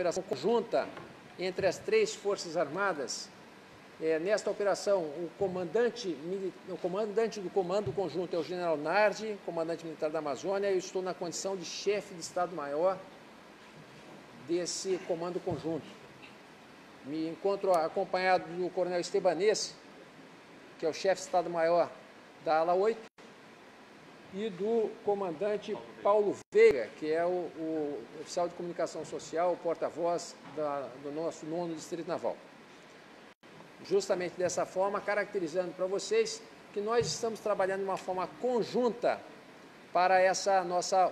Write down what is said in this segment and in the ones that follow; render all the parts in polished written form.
operação conjunta entre as 3 Forças Armadas. Nesta operação, o comandante do Comando Conjunto é o General Nardi, comandante militar da Amazônia. Eu estou na condição de chefe de Estado-Maior desse Comando Conjunto. Me encontro acompanhado do Coronel Estebanês, que é o chefe de Estado-Maior da Ala 8, e do comandante Paulo Veiga, que é o oficial de comunicação social, o porta-voz do nosso 9º Distrito Naval. Justamente dessa forma, caracterizando para vocês que nós estamos trabalhando de uma forma conjunta para essa nossa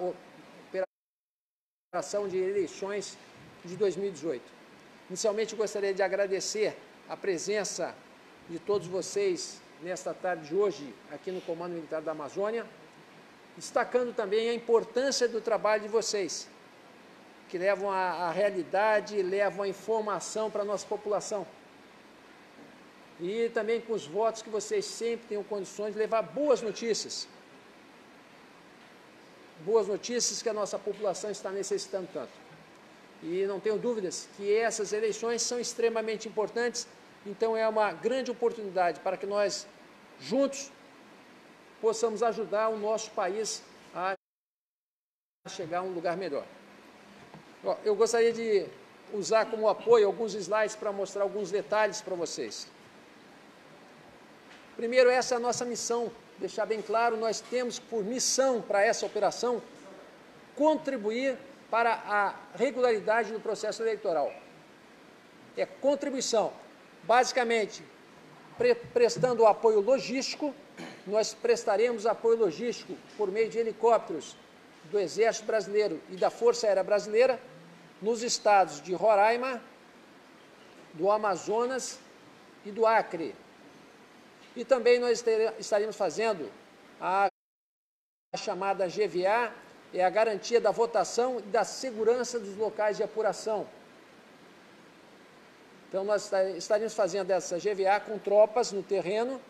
operação de eleições de 2018. Inicialmente, gostaria de agradecer a presença de todos vocês nesta tarde de hoje aqui no Comando Militar da Amazônia, destacando também a importância do trabalho de vocês, que levam a realidade, levam a informação para a nossa população. E também com os votos que vocês sempre tenham condições de levar boas notícias. Boas notícias que a nossa população está necessitando tanto. E não tenho dúvidas que essas eleições são extremamente importantes, então é uma grande oportunidade para que nós, juntos, possamos ajudar o nosso país a chegar a um lugar melhor. Eu gostaria de usar como apoio alguns slides para mostrar alguns detalhes para vocês. Primeiro, essa é a nossa missão, deixar bem claro, nós temos por missão para essa operação contribuir para a regularidade do processo eleitoral. É contribuição, basicamente, prestando apoio logístico. Nós prestaremos apoio logístico por meio de helicópteros do Exército Brasileiro e da Força Aérea Brasileira nos estados de Roraima, do Amazonas e do Acre. E também nós estaremos fazendo a chamada GVA, é a garantia da votação e da segurança dos locais de apuração. Então, nós estaremos fazendo essa GVA com tropas no terreno,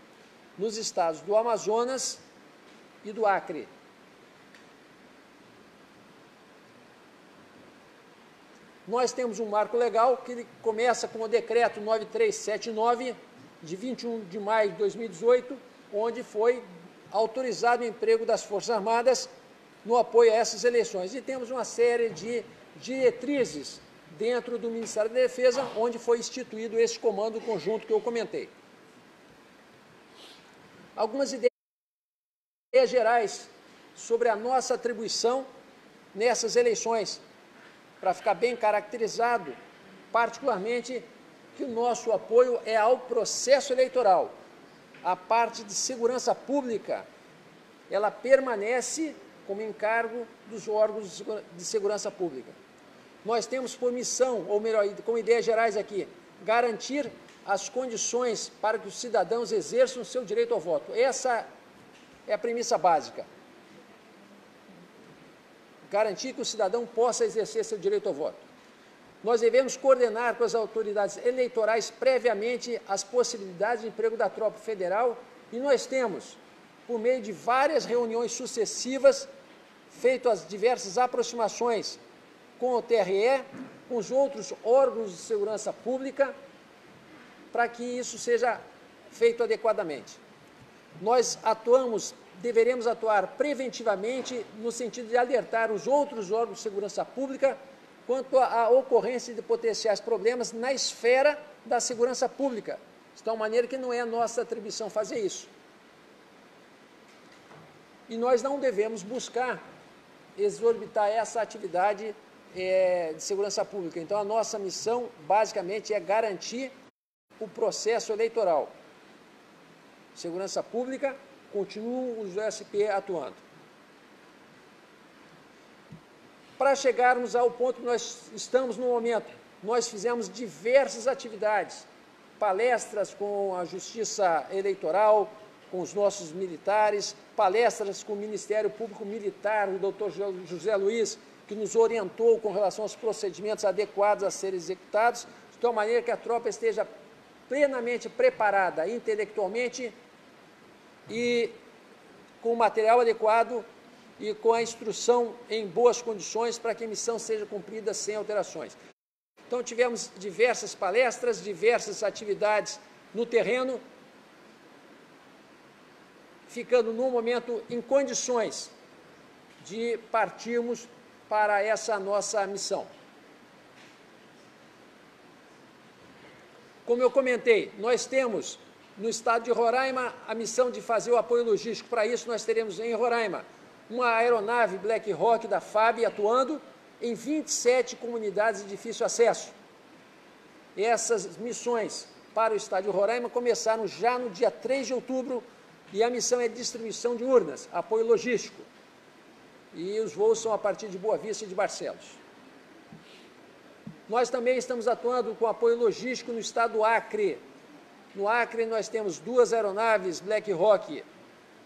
nos estados do Amazonas e do Acre. Nós temos um marco legal que começa com o decreto 9379, de 21 de maio de 2018, onde foi autorizado o emprego das Forças Armadas no apoio a essas eleições. E temos uma série de diretrizes dentro do Ministério da Defesa, onde foi instituído esse comando conjunto que eu comentei. Algumas ideias gerais sobre a nossa atribuição nessas eleições, para ficar bem caracterizado, particularmente que o nosso apoio é ao processo eleitoral. A parte de segurança pública, ela permanece como encargo dos órgãos de segurança pública. Nós temos por missão, ou melhor, como ideias gerais aqui, garantir as condições para que os cidadãos exerçam o seu direito ao voto. Essa é a premissa básica. Garantir que o cidadão possa exercer seu direito ao voto. Nós devemos coordenar com as autoridades eleitorais previamente as possibilidades de emprego da tropa federal e nós temos, por meio de várias reuniões sucessivas, feito as diversas aproximações com o TRE, com os outros órgãos de segurança pública, para que isso seja feito adequadamente. Nós deveremos atuar preventivamente no sentido de alertar os outros órgãos de segurança pública quanto à ocorrência de potenciais problemas na esfera da segurança pública, de tal maneira que não é nossa atribuição fazer isso. E nós não devemos buscar exorbitar essa atividade de segurança pública. Então, a nossa missão, basicamente, é garantir o processo eleitoral. Segurança pública, continuam os USP atuando. Para chegarmos ao ponto que nós estamos no momento, nós fizemos diversas atividades, palestras com a Justiça Eleitoral, com os nossos militares, palestras com o Ministério Público Militar, o doutor José Luiz, que nos orientou com relação aos procedimentos adequados a serem executados, de tal maneira que a tropa esteja plenamente preparada intelectualmente e com o material adequado e com a instrução em boas condições para que a missão seja cumprida sem alterações. Então, tivemos diversas palestras, diversas atividades no terreno, ficando, no momento, em condições de partirmos para essa nossa missão. Como eu comentei, nós temos, no estado de Roraima, a missão de fazer o apoio logístico. Para isso, nós teremos em Roraima uma aeronave Black Hawk da FAB atuando em 27 comunidades de difícil acesso. Essas missões para o estado de Roraima começaram já no dia 3 de outubro e a missão é distribuição de urnas, apoio logístico. E os voos são a partir de Boa Vista e de Barcelos. Nós também estamos atuando com apoio logístico no estado do Acre. No Acre, nós temos 2 aeronaves Black Hawk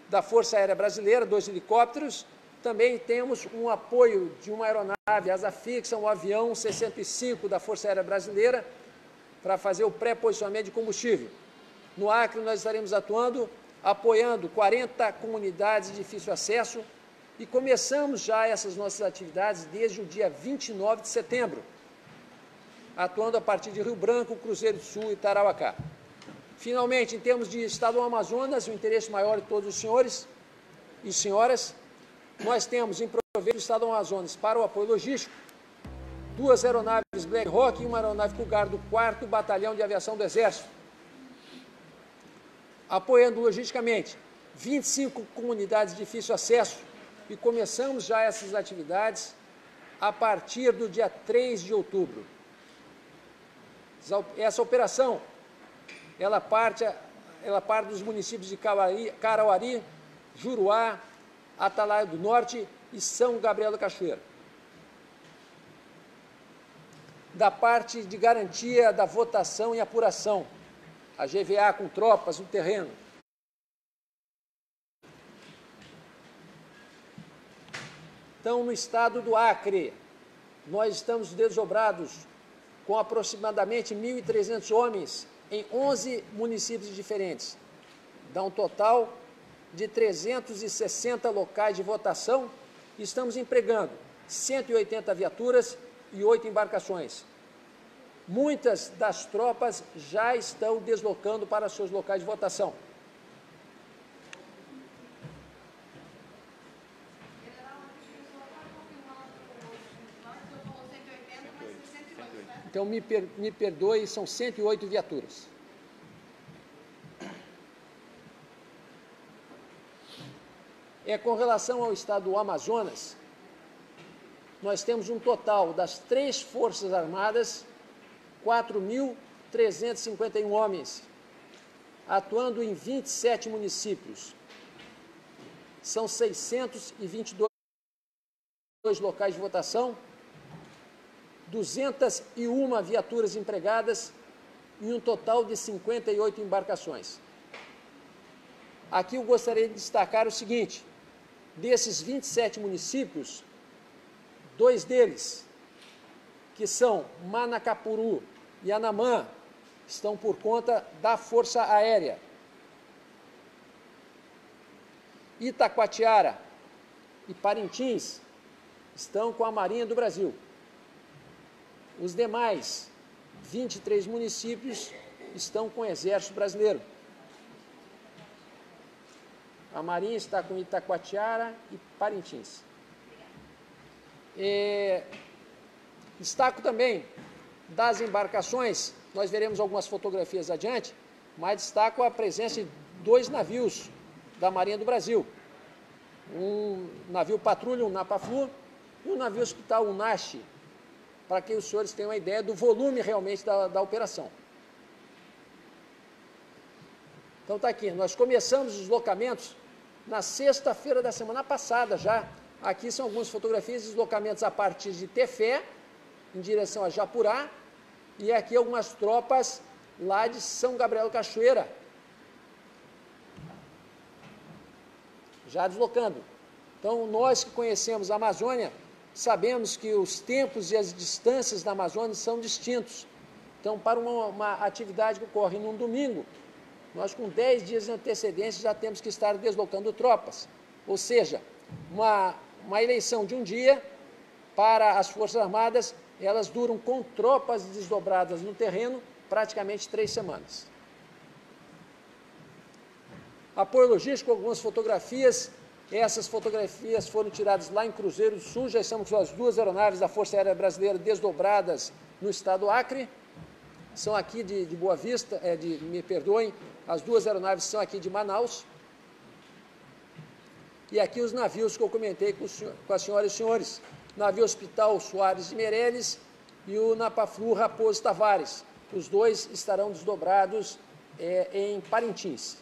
da Força Aérea Brasileira, 2 helicópteros. Também temos um apoio de uma aeronave asa fixa, um avião C-105 da Força Aérea Brasileira, para fazer o pré-posicionamento de combustível. No Acre, nós estaremos atuando, apoiando 40 comunidades de difícil acesso, e começamos já essas nossas atividades desde o dia 29 de setembro, atuando a partir de Rio Branco, Cruzeiro do Sul e Tarauacá. Finalmente, em termos de estado do Amazonas, o interesse maior de todos os senhores e senhoras, nós temos em proveito do estado do Amazonas para o apoio logístico 2 aeronaves Black Hawk e uma aeronave Cougar do 4º Batalhão de Aviação do Exército, apoiando logisticamente 25 comunidades de difícil acesso, e começamos já essas atividades a partir do dia 3 de outubro. Essa operação, ela parte dos municípios de Carauari, Juruá, Atalaia do Norte e São Gabriel da Cachoeira. Da parte de garantia da votação e apuração, a GVA com tropas no terreno. Então, no estado do Acre, nós estamos desdobrados com aproximadamente 1.300 homens em 11 municípios diferentes. Dá um total de 360 locais de votação e estamos empregando 180 viaturas e 8 embarcações. Muitas das tropas já estão deslocando para seus locais de votação. Então, me perdoe, são 108 viaturas. Com relação ao estado do Amazonas, nós temos um total das 3 Forças Armadas, 4.351 homens, atuando em 27 municípios. São 622 locais de votação, 201 viaturas empregadas e um total de 58 embarcações. Aqui eu gostaria de destacar o seguinte: desses 27 municípios, 2 deles, que são Manacapuru e Anamã, estão por conta da Força Aérea. Itacoatiara e Parintins estão com a Marinha do Brasil. Os demais 23 municípios estão com o Exército Brasileiro. A Marinha está com Itacoatiara e Parintins. Destaco também das embarcações, nós veremos algumas fotografias adiante, mas destaco a presença de 2 navios da Marinha do Brasil. Um navio patrulha, um Napa-Flu, e um navio hospital, um NASH, para que os senhores tenham uma ideia do volume realmente da operação. Então está aqui, nós começamos os deslocamentos na sexta-feira da semana passada já. Aqui são algumas fotografias de deslocamentos a partir de Tefé, em direção a Japurá, e aqui algumas tropas lá de São Gabriel da Cachoeira, já deslocando. Então, nós que conhecemos a Amazônia, sabemos que os tempos e as distâncias da Amazônia são distintos. Então, para uma atividade que ocorre num domingo, nós com 10 dias de antecedência já temos que estar deslocando tropas. Ou seja, uma eleição de um dia para as Forças Armadas elas duram com tropas desdobradas no terreno praticamente 3 semanas. Apoio logístico, algumas fotografias. Essas fotografias foram tiradas lá em Cruzeiro do Sul, já estamos com as 2 aeronaves da Força Aérea Brasileira desdobradas no estado do Acre. São aqui de Boa Vista, me perdoem, as 2 aeronaves são aqui de Manaus. E aqui os navios que eu comentei com as senhoras e senhores. Navio Hospital Soares de Meireles e o Napaflu Raposo Tavares. Os 2 estarão desdobrados em Parintins.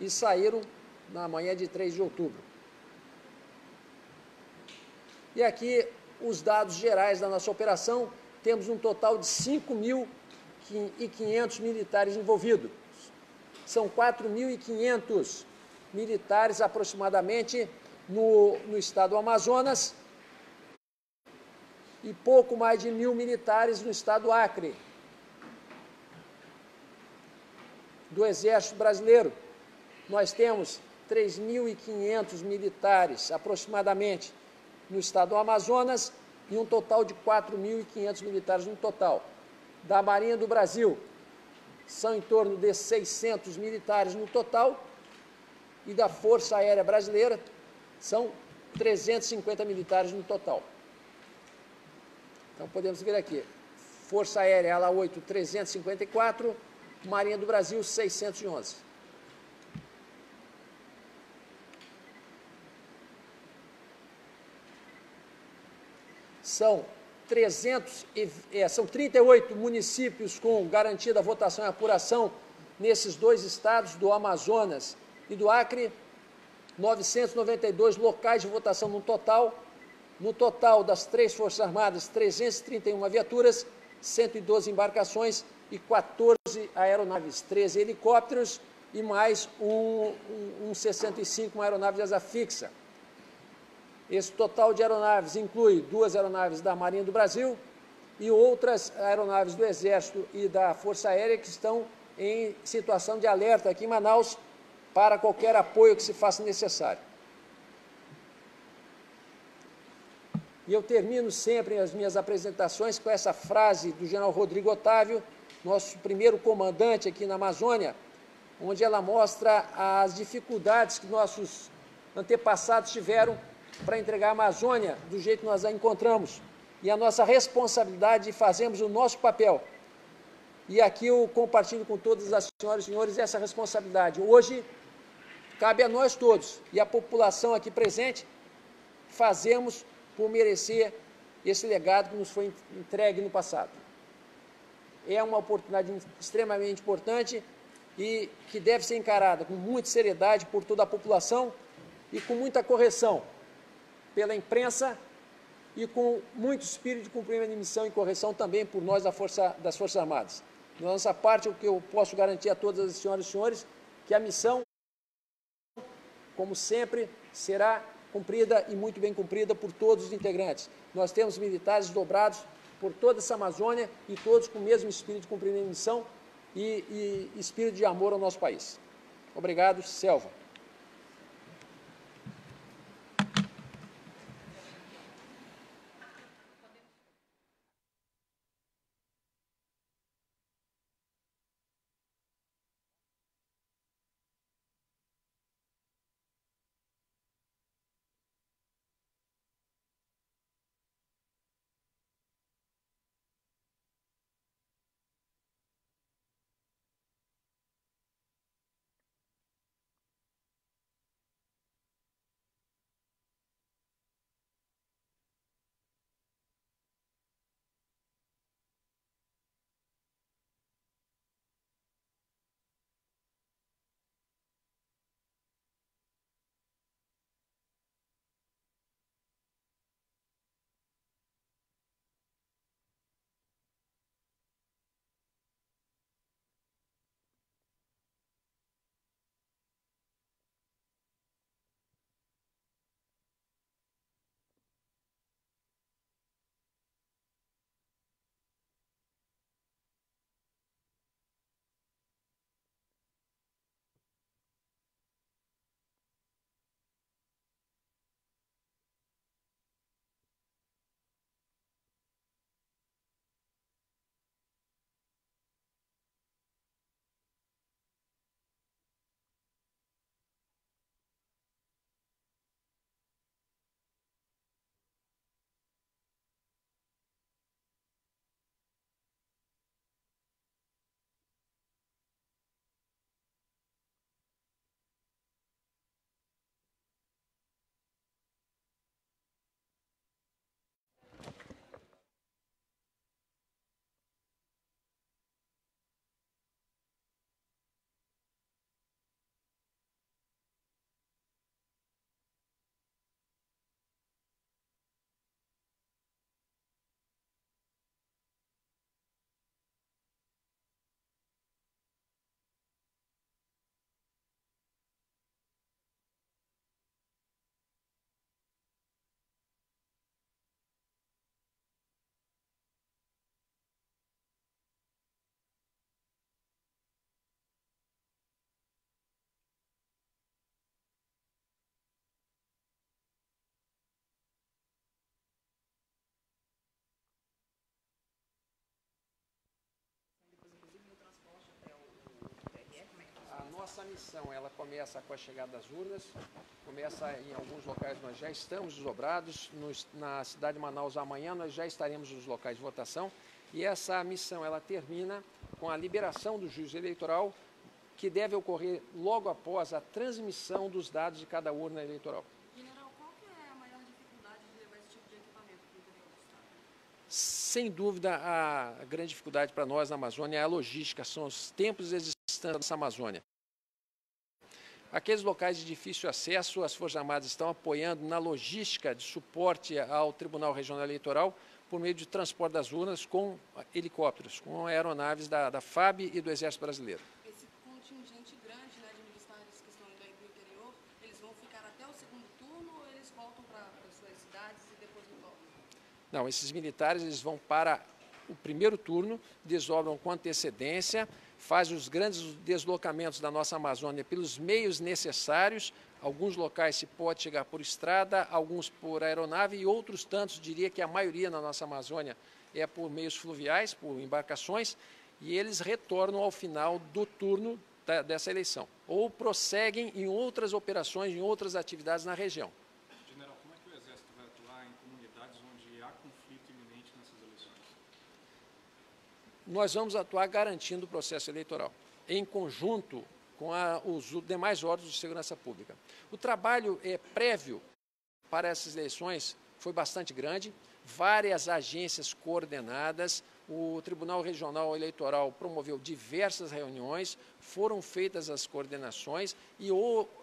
E saíram na manhã de 3 de outubro. E aqui os dados gerais da nossa operação. Temos um total de 5.500 militares envolvidos. São 4.500 militares aproximadamente no estado do Amazonas e pouco mais de 1.000 militares no estado do Acre, do Exército Brasileiro. Nós temos 3.500 militares aproximadamente no estado do Amazonas e um total de 4.500 militares no total. Da Marinha do Brasil, são em torno de 600 militares no total, e da Força Aérea Brasileira, são 350 militares no total. Então, podemos ver aqui, Força Aérea, ala 8, 354, Marinha do Brasil, 611. São 38 municípios com garantia da votação e apuração nesses 2 estados, do Amazonas e do Acre, 992 locais de votação no total das 3 Forças Armadas, 331 viaturas, 112 embarcações e 14 aeronaves, 13 helicópteros e mais um 65, uma aeronave de asa fixa. Esse total de aeronaves inclui 2 aeronaves da Marinha do Brasil e outras aeronaves do Exército e da Força Aérea que estão em situação de alerta aqui em Manaus para qualquer apoio que se faça necessário. E eu termino sempre as minhas apresentações com essa frase do general Rodrigo Otávio, nosso primeiro comandante aqui na Amazônia, onde ela mostra as dificuldades que nossos antepassados tiveram para entregar a Amazônia do jeito que nós a encontramos, e a nossa responsabilidade de fazermos o nosso papel. E aqui eu compartilho com todas as senhoras e senhores essa responsabilidade. Hoje, cabe a nós todos, e a população aqui presente, fazermos por merecer esse legado que nos foi entregue no passado. É uma oportunidade extremamente importante e que deve ser encarada com muita seriedade por toda a população e com muita correção pela imprensa e com muito espírito de cumprimento de missão e correção também por nós das Forças Armadas. Da nossa parte, o que eu posso garantir a todas as senhoras e senhores, que a missão, como sempre, será cumprida e muito bem cumprida por todos os integrantes. Nós temos militares dobrados por toda essa Amazônia e todos com o mesmo espírito de cumprimento de missão e espírito de amor ao nosso país. Obrigado, Selva. missão ela começa com a chegada das urnas, começa em alguns locais, nós já estamos desdobrados, na cidade de Manaus amanhã nós já estaremos nos locais de votação, e essa missão ela termina com a liberação do juiz eleitoral, que deve ocorrer logo após a transmissão dos dados de cada urna eleitoral. General, qual que é a maior dificuldade de levar esse tipo de equipamento para o interior do estado? Sem dúvida, a grande dificuldade para nós na Amazônia é a logística, são os tempos e distâncias dessa Amazônia. Aqueles locais de difícil acesso, as Forças Armadas estão apoiando na logística de suporte ao Tribunal Regional Eleitoral por meio de transporte das urnas com helicópteros, com aeronaves da FAB e do Exército Brasileiro. Esse contingente grande, né, de militares que estão indo aí para o interior, eles vão ficar até o segundo turno ou eles voltam para suas cidades e depois voltam? Não, esses militares eles vão para o primeiro turno, desdobram com antecedência, fazem os grandes deslocamentos da nossa Amazônia pelos meios necessários. Alguns locais se pode chegar por estrada, alguns por aeronave e outros tantos, diria que a maioria na nossa Amazônia é por meios fluviais, por embarcações, e eles retornam ao final do turno dessa eleição, ou prosseguem em outras operações, em outras atividades na região. General, como é que o Exército vai atuar em comunidades onde há conflito iminente nessas eleições? Nós vamos atuar garantindo o processo eleitoral, em conjunto com os demais órgãos de segurança pública. O trabalho prévio para essas eleições foi bastante grande, várias agências coordenadas, o Tribunal Regional Eleitoral promoveu diversas reuniões, foram feitas as coordenações e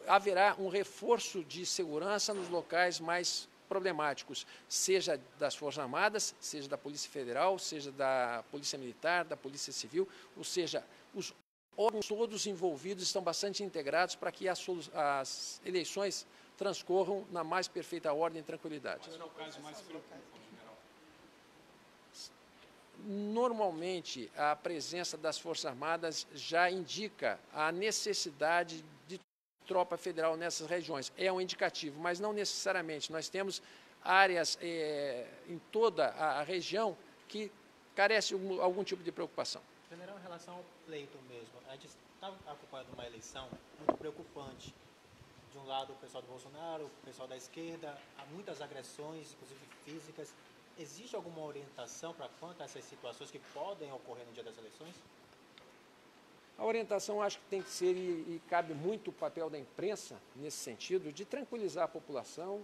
haverá um reforço de segurança nos locais mais problemáticos, seja das Forças Armadas, seja da Polícia Federal, seja da Polícia Militar, da Polícia Civil, ou seja, os órgãos todos envolvidos estão bastante integrados para que as eleições transcorram na mais perfeita ordem e tranquilidade. Quais locais mais preocupam, general? Normalmente, a presença das Forças Armadas já indica a necessidade de tropa federal nessas regiões. É um indicativo, mas não necessariamente. Nós temos áreas em toda a região que carecem de algum tipo de preocupação. General, em relação ao pleito mesmo, a gente está acompanhando uma eleição muito preocupante. De um lado, o pessoal do Bolsonaro, o pessoal da esquerda, há muitas agressões, inclusive físicas. Existe alguma orientação para quanto a essas situações que podem ocorrer no dia das eleições? A orientação acho que tem que ser, e cabe muito o papel da imprensa nesse sentido, de tranquilizar a população,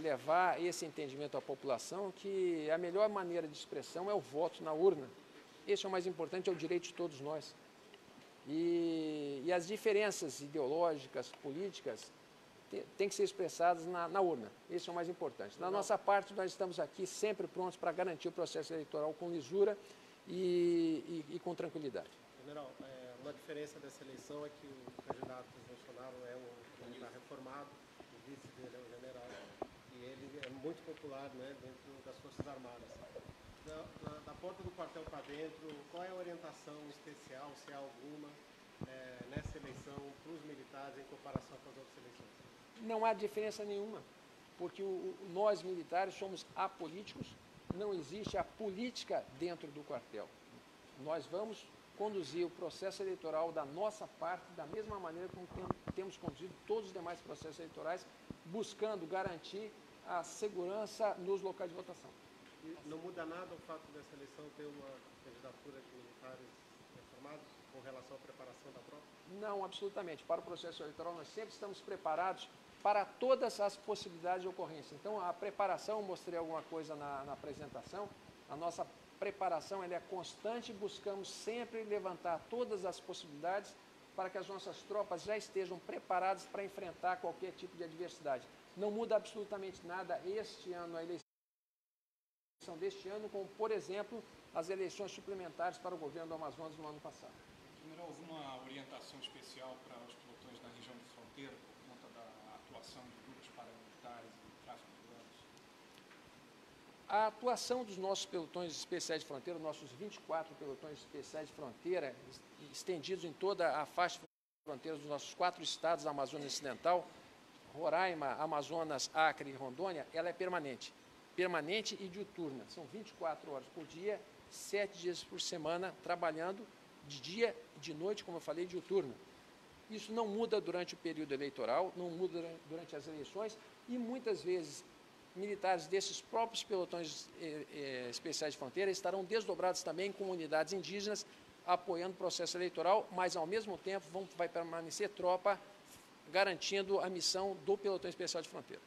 levar esse entendimento à população que a melhor maneira de expressão é o voto na urna. Esse é o mais importante, é o direito de todos nós. E as diferenças ideológicas, políticas, têm que ser expressadas na urna. Esse é o mais importante. Da nossa parte, nós estamos aqui sempre prontos para garantir o processo eleitoral com lisura e com tranquilidade. General, uma diferença dessa eleição é que o candidato Bolsonaro é um militar reformado, o vice dele é um general, e ele é muito popular, né, dentro das Forças Armadas. Da porta do quartel para dentro, qual é a orientação especial, se há alguma, nessa eleição para os militares em comparação com as outras eleições? Não há diferença nenhuma, porque nós militares somos apolíticos, não existe a política dentro do quartel. Nós vamos conduzir o processo eleitoral da nossa parte da mesma maneira como temos conduzido todos os demais processos eleitorais, buscando garantir a segurança nos locais de votação. E não muda nada o fato dessa eleição ter uma candidatura de militares reformados com relação à preparação da prova? Não, absolutamente. Para o processo eleitoral nós sempre estamos preparados para todas as possibilidades de ocorrência. Então a preparação, mostrei alguma coisa na apresentação, a nossa preparação ela é constante, buscamos sempre levantar todas as possibilidades para que as nossas tropas já estejam preparadas para enfrentar qualquer tipo de adversidade. Não muda absolutamente nada este ano, a eleição deste ano, como, por exemplo, as eleições suplementares para o governo do Amazonas no ano passado. General, alguma orientação especial para os pelotões na região de fronteira por conta da atuação de grupos paramilitares e tráfico de drogas? A atuação dos nossos pelotões especiais de fronteira, nossos 24 pelotões especiais de fronteira, estendidos em toda a faixa de fronteira dos nossos 4 estados da Amazônia Ocidental, Roraima, Amazonas, Acre e Rondônia, ela é permanente e diuturna. São 24 horas por dia, 7 dias por semana, trabalhando de dia e de noite, como eu falei, diuturna. Isso não muda durante o período eleitoral, não muda durante as eleições e muitas vezes militares desses próprios pelotões especiais de fronteira estarão desdobrados também com unidades indígenas apoiando o processo eleitoral, mas ao mesmo tempo vai permanecer tropa garantindo a missão do pelotão especial de fronteira.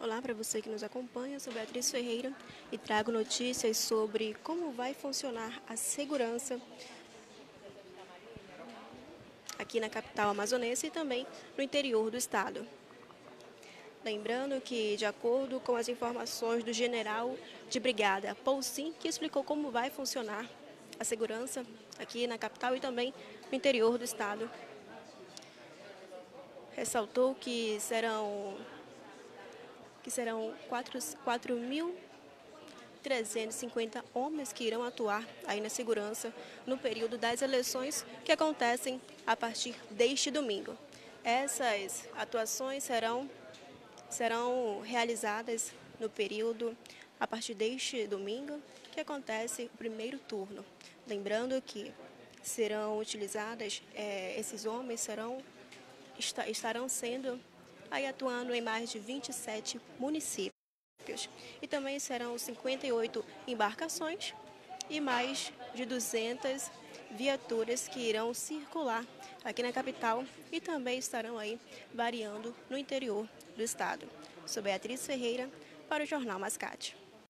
Olá para você que nos acompanha, eu sou Beatriz Ferreira e trago notícias sobre como vai funcionar a segurança aqui na capital amazonense e também no interior do estado. Lembrando que, de acordo com as informações do general de brigada Paulsin, que explicou como vai funcionar a segurança aqui na capital e também no interior do estado, ressaltou que serão 4.350 homens que irão atuar aí na segurança no período das eleições que acontecem a partir deste domingo. Essas atuações serão realizadas no período a partir deste domingo que acontece o primeiro turno. Lembrando que serão utilizadas, esses homens estarão sendo aí atuando em mais de 27 municípios. E também serão 58 embarcações e mais de 200 viaturas que irão circular aqui na capital e também estarão aí variando no interior do estado. Sou Beatriz Ferreira para o Jornal Mascate.